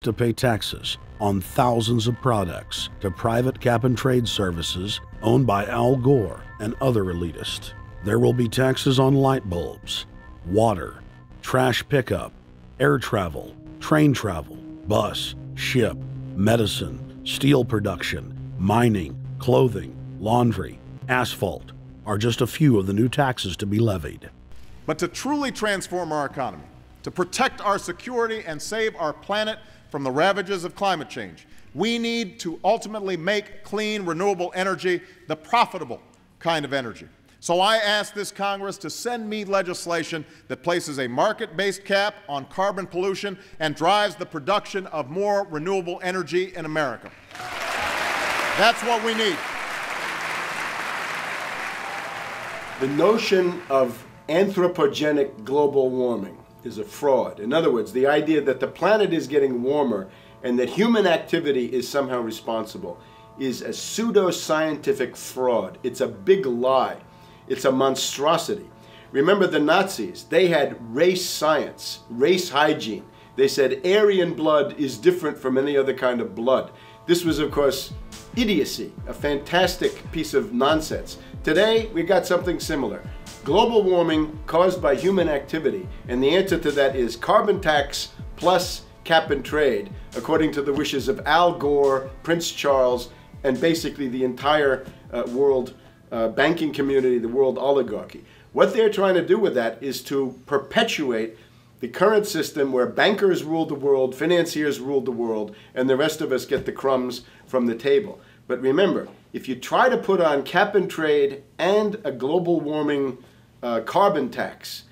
to pay taxes on thousands of products to private cap-and-trade services owned by Al Gore and other elitists. There will be taxes on light bulbs, water, trash pickup, air travel, train travel, bus, ship, medicine, steel production, mining, clothing, laundry, asphalt are just a few of the new taxes to be levied. But to truly transform our economy, to protect our security and save our planet from the ravages of climate change, we need to ultimately make clean, renewable energy the profitable kind of energy. So I ask this Congress to send me legislation that places a market-based cap on carbon pollution and drives the production of more renewable energy in America. That's what we need. The notion of anthropogenic global warming is a fraud. In other words, the idea that the planet is getting warmer and that human activity is somehow responsible is a pseudo-scientific fraud. It's a big lie. It's a monstrosity. Remember the Nazis, they had race science, race hygiene. They said Aryan blood is different from any other kind of blood. This was, of course, idiocy, a fantastic piece of nonsense. Today, we got something similar. Global warming caused by human activity, and the answer to that is carbon tax plus cap and trade, according to the wishes of Al Gore, Prince Charles, and basically the entire world banking community, the world oligarchy. What they're trying to do with that is to perpetuate the current system where bankers rule the world, financiers rule the world, and the rest of us get the crumbs from the table. But remember, if you try to put on cap and trade and a global warming carbon tax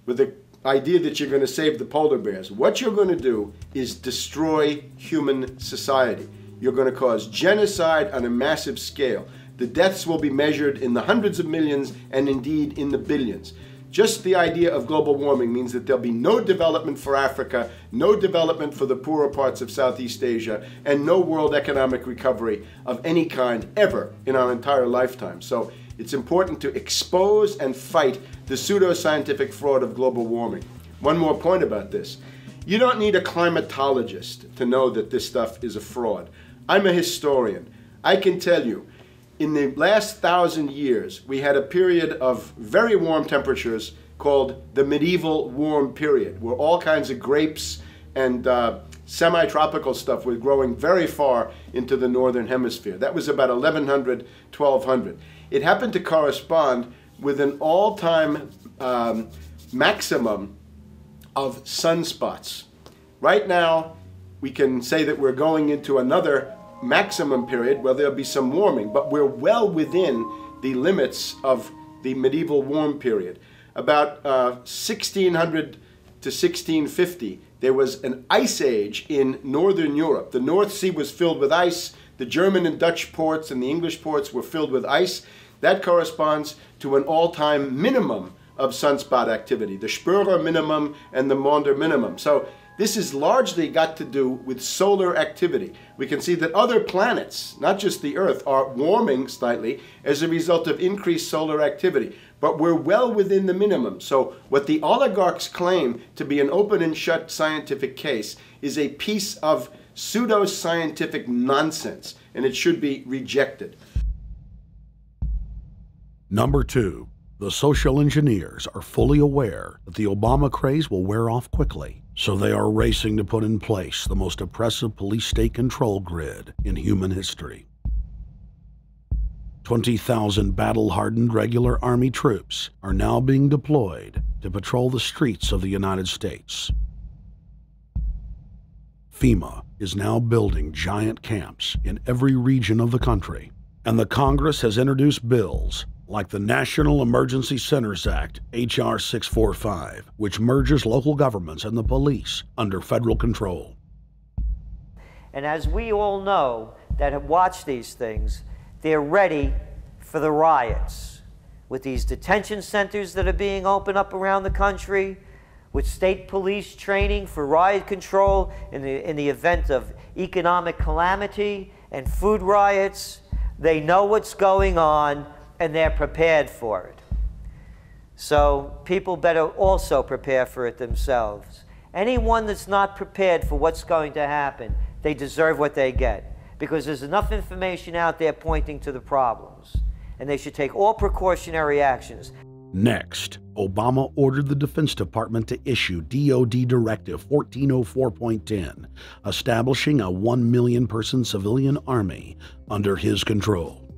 with the idea that you're going to save the polar bears, what you're going to do is destroy human society. You're going to cause genocide on a massive scale. The deaths will be measured in the hundreds of millions and indeed in the billions. Just the idea of global warming means that there'll be no development for Africa, no development for the poorer parts of Southeast Asia, and no world economic recovery of any kind ever in our entire lifetime. So it's important to expose and fight the pseudo-scientific fraud of global warming. One more point about this. You don't need a climatologist to know that this stuff is a fraud. I'm a historian. I can tell you, in the last 1,000 years, we had a period of very warm temperatures called the medieval warm period, where all kinds of grapes and semi-tropical stuff was growing very far into the northern hemisphere. That was about 1100, 1200. It happened to correspond with an all-time maximum of sunspots. Right now, we can say that we're going into another maximum period where there'll be some warming, but we're well within the limits of the medieval warm period. About 1600 to 1650, there was an ice age in northern Europe. The North Sea was filled with ice. The German and Dutch ports and the English ports were filled with ice. That corresponds to an all-time minimum of sunspot activity, the Spörer minimum and the Maunder minimum. So this has largely got to do with solar activity. We can see that other planets, not just the Earth, are warming slightly as a result of increased solar activity. But we're well within the minimum. So what the oligarchs claim to be an open and shut scientific case is a piece of pseudo-scientific nonsense, and it should be rejected. Number 2, the social engineers are fully aware that the Obama craze will wear off quickly, so they are racing to put in place the most oppressive police state control grid in human history. 20,000 battle-hardened regular Army troops are now being deployed to patrol the streets of the United States. FEMA is now building giant camps in every region of the country, and the Congress has introduced bills like the National Emergency Centers Act, H.R. 645, which merges local governments and the police under federal control. And as we all know that have watched these things, they're ready for the riots. With these detention centers that are being opened up around the country, with state police training for riot control in the event of economic calamity and food riots, they know what's going on and they're prepared for it. So people better also prepare for it themselves. Anyone that's not prepared for what's going to happen, they deserve what they get, because there's enough information out there pointing to the problems, and they should take all precautionary actions. Next, Obama ordered the Defense Department to issue DoD Directive 1404.10, establishing a 1 million person civilian army under his control.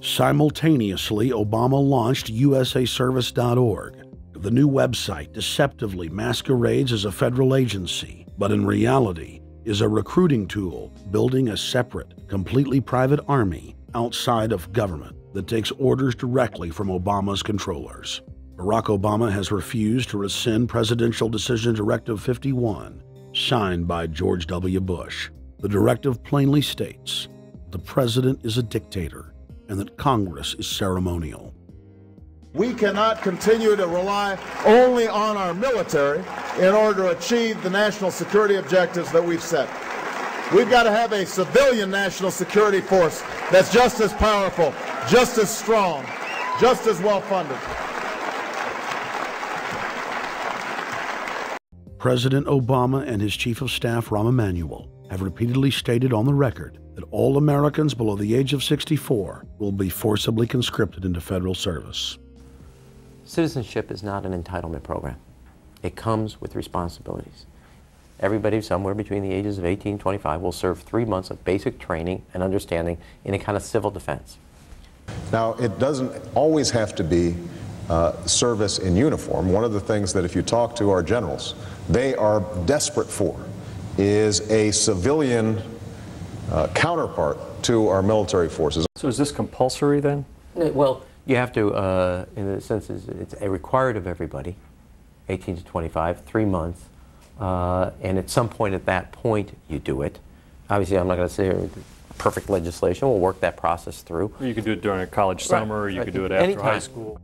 Simultaneously, Obama launched USAService.org. The new website deceptively masquerades as a federal agency, but in reality is a recruiting tool building a separate, completely private army outside of government that takes orders directly from Obama's controllers. Barack Obama has refused to rescind Presidential Decision Directive 51, signed by George W. Bush. The directive plainly states the president is a dictator and that Congress is ceremonial. We cannot continue to rely only on our military in order to achieve the national security objectives that we've set. We've got to have a civilian national security force that's just as powerful, just as strong, just as well funded. President Obama and his Chief of Staff, Rahm Emanuel, have repeatedly stated on the record that all Americans below the age of 64 will be forcibly conscripted into federal service. Citizenship is not an entitlement program. It comes with responsibilities. Everybody somewhere between the ages of 18 and 25 will serve 3 months of basic training and understanding in a kind of civil defense. Now, it doesn't always have to be service in uniform. One of the things that if you talk to our generals, they are desperate for is a civilian counterpart to our military forces. So is this compulsory then? Well, you have to, in a sense, it's a required of everybody, 18 to 25, 3 months, and at some point at that point you do it. Obviously, I'm not going to say perfect legislation. We'll work that process through. Or you could do it during a college summer, or you could do it after high school.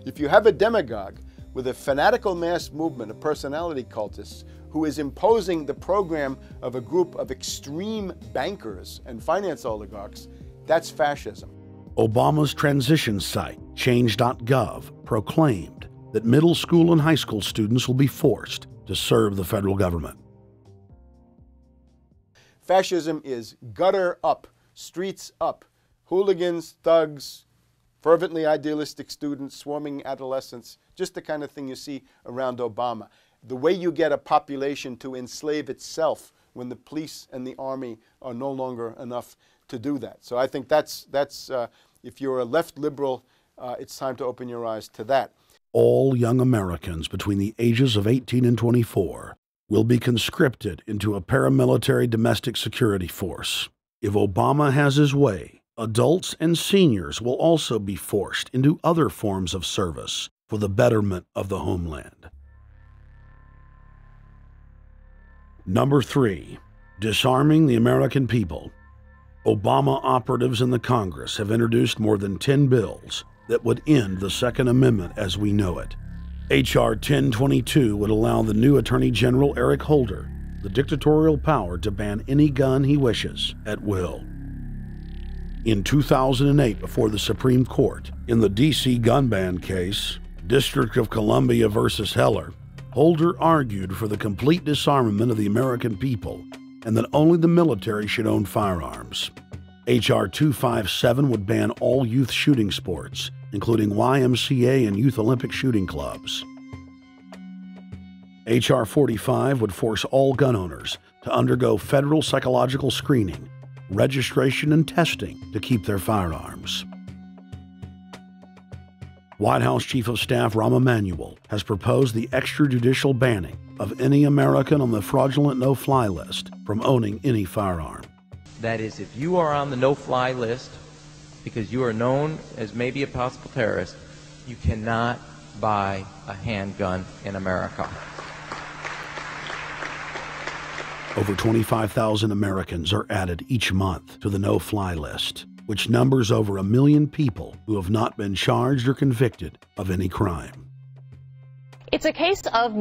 If you have a demagogue with a fanatical mass movement of personality cultists who is imposing the program of a group of extreme bankers and finance oligarchs, that's fascism. Obama's transition site, change.gov, proclaimed that middle school and high school students will be forced to serve the federal government. Fascism is gutter up, streets up, hooligans, thugs, fervently idealistic students, swarming adolescents, just the kind of thing you see around Obama. The way you get a population to enslave itself when the police and the army are no longer enough to do that. So I think that's if you're a left liberal, it's time to open your eyes to that. All young Americans between the ages of 18 and 24 will be conscripted into a paramilitary domestic security force. If Obama has his way, adults and seniors will also be forced into other forms of service for the betterment of the homeland. Number 3, disarming the American people. Obama operatives in the Congress have introduced more than 10 bills that would end the Second Amendment as we know it. H.R. 1022 would allow the new Attorney General Eric Holder the dictatorial power to ban any gun he wishes at will. In 2008, before the Supreme Court, in the D.C. gun ban case, District of Columbia versus Heller, Holder argued for the complete disarmament of the American people and that only the military should own firearms. H.R. 257 would ban all youth shooting sports, including YMCA and Youth Olympic shooting clubs. H.R. 45 would force all gun owners to undergo federal psychological screening, registration, and testing to keep their firearms. White House Chief of Staff Rahm Emanuel has proposed the extrajudicial banning of any American on the fraudulent no-fly list from owning any firearm. That is, if you are on the no-fly list because you are known as maybe a possible terrorist, you cannot buy a handgun in America. Over 25,000 Americans are added each month to the no-fly list, which numbers over 1 million people who have not been charged or convicted of any crime. It's a case of